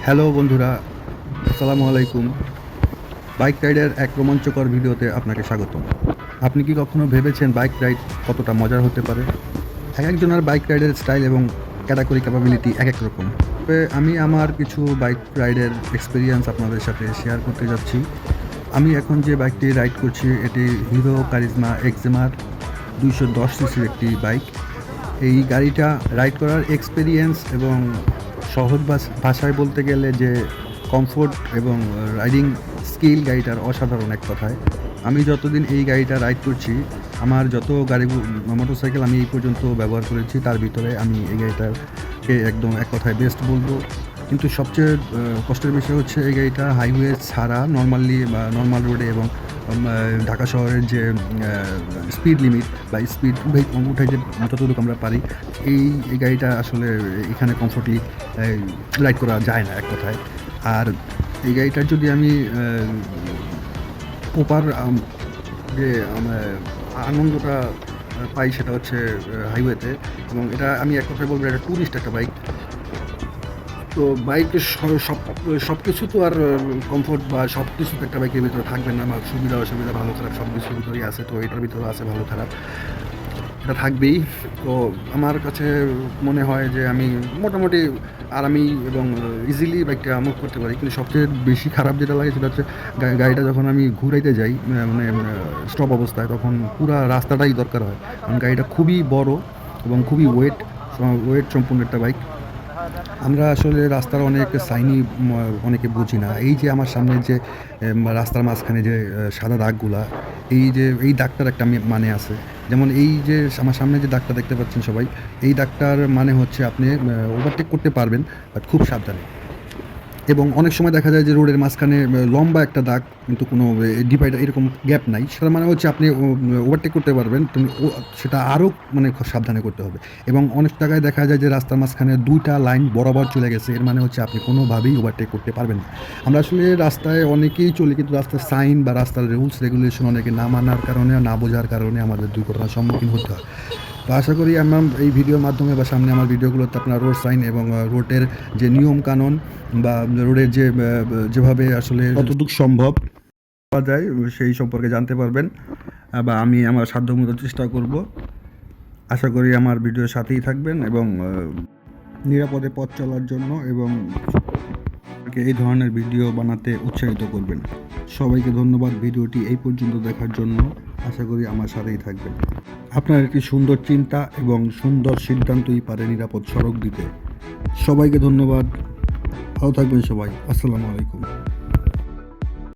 Hello বন্ধুরা, আসসালামু আলাইকুম। বাইক রাইডের এক রোমাঞ্চকর ভিডিওতে আপনাকে স্বাগতম। আপনি কি কখনো ভেবেছেন বাইক রাইড কতটা মজার হতে পারে? এক একজনের বাইক রাইডের স্টাইল এবং ক্যাটাগরি ক্যাপাবিলিটি এক এক রকম। তবে আমি আমার কিছু বাইক রাইডের এক্সপিরিয়েন্স আপনাদের সাথে শেয়ার করতে যাচ্ছি। আমি এখন যে বাইকটি রাইড করছি এটি হিরো কারিজমা এক্সএমআর 210 সিসির একটি বাইক। এই গাড়িটা রাইড করার এক্সপেরিয়েন্স এবং সহজ ভাষায় বলতে গেলে যে কমফোর্ট এবং রাইডিং স্কিল গাড়িটার অসাধারণ এক কথায়। আমি যতদিন এই গাড়িটা রাইড করছি, আমার যত মোটরসাইকেল আমি এই পর্যন্ত ব্যবহার করেছি তার ভিতরে আমি এই গাড়িটাকে একদম এক কথায় বেস্ট বলবো। কিন্তু সবচেয়ে কষ্টের বিষয় হচ্ছে এই গাড়িটা হাইওয়ে ছাড়া নর্মালি বা নর্মাল রোডে এবং ঢাকা শহরের যে স্পিড লিমিট বা স্পিড উঠে যে যতটুকু আমরা পারি এই গাড়িটা আসলে এখানে কমফোর্টলি রাইড করা যায় না এক কথায়। আর এই গাড়িটার যদি আমি প্রপার যে আনন্দটা পাই সেটা হচ্ছে হাইওয়েতে, এবং এটা আমি এক কথায় বলবো এটা ট্যুরিস্ট একটা বাইক। তো বাইকের সব কিছু তো আর কমফোর্ট বা সব কিছু তো একটা বাইকের ভিতরে থাকবে না, বা সুবিধা অসুবিধা ভালো খারাপ সব কিছুর ভিতরেই আছে। তো এটার ভিতরে আছে ভালো খারাপ, এটা থাকবেই। তো আমার কাছে মনে হয় যে আমি মোটামুটি আরামি এবং ইজিলি বাইকটা মুভ করতে পারি। কিন্তু সবচেয়ে বেশি খারাপ যেটা লাগে সেটা হচ্ছে গাড়িটা যখন আমি ঘুরাইতে যাই মানে স্টপ অবস্থায়, তখন পুরা রাস্তাটাই দরকার হয়, কারণ গাড়িটা খুবই বড় এবং খুবই ওয়েট সম্পূর্ণ একটা বাইক। আমরা আসলে রাস্তার অনেক সাইনই অনেকে বুঝি না। এই যে আমার সামনে যে রাস্তার মাঝখানে যে সাদা দাগগুলা, এই দাগটার একটা মানে আছে। যেমন এই যে আমার সামনে যে দাগটা দেখতে পাচ্ছেন সবাই, এই দাগটার মানে হচ্ছে আপনি ওভারটেক করতে পারবেন, বাট খুব সাবধানে। এবং অনেক সময় দেখা যায় যে রোডের মাঝখানে লম্বা একটা দাগ, কিন্তু কোনো ডিভাইডার এরকম গ্যাপ নাই। সেটার মানে হচ্ছে আপনি ওভারটেক করতে পারবেন, তুমি সেটা আরও মানে খুব সাবধানে করতে হবে। এবং অনেক জায়গায় দেখা যায় যে রাস্তার মাঝখানে 2টা লাইন বরাবর চলে গেছে, এর মানে হচ্ছে আপনি কোনোভাবেই ওভারটেক করতে পারবেন না। আমরা আসলে রাস্তায় অনেকেই চলি, কিন্তু রাস্তার সাইন বা রাস্তার রুলস রেগুলেশন অনেকে না মানার কারণে, না বোঝার কারণে আমাদের দুর্ঘটনার সম্মুখীন হতে হয়। তো আশা করি আমার এই ভিডিওর মাধ্যমে বা সামনে আমার ভিডিওগুলোতে আপনার রোড সাইন এবং রোডের যে নিয়ম কানুন বা রোডের যে যেভাবে আসলে কতটুকু সম্ভব পাওয়া যায় সেই সম্পর্কে জানতে পারবেন, বা আমি আমার সাধ্যমতো চেষ্টা করব। আশা করি আমার ভিডিওর সাথেই থাকবেন এবং নিরাপদে পথ চলার জন্য এবং এই ধরনের ভিডিও বানাতে উৎসাহিত করবেন। সবাইকে ধন্যবাদ ভিডিওটি এই পর্যন্ত দেখার জন্য। আশা করি আমার সাথেই থাকবেন। আপনার একটি সুন্দর চিন্তা এবং সুন্দর সিদ্ধান্তই পারে নিরাপদ সড়ক দিতে। সবাইকে ধন্যবাদ। ভালো থাকবেন সবাই। আসসালামু আলাইকুম।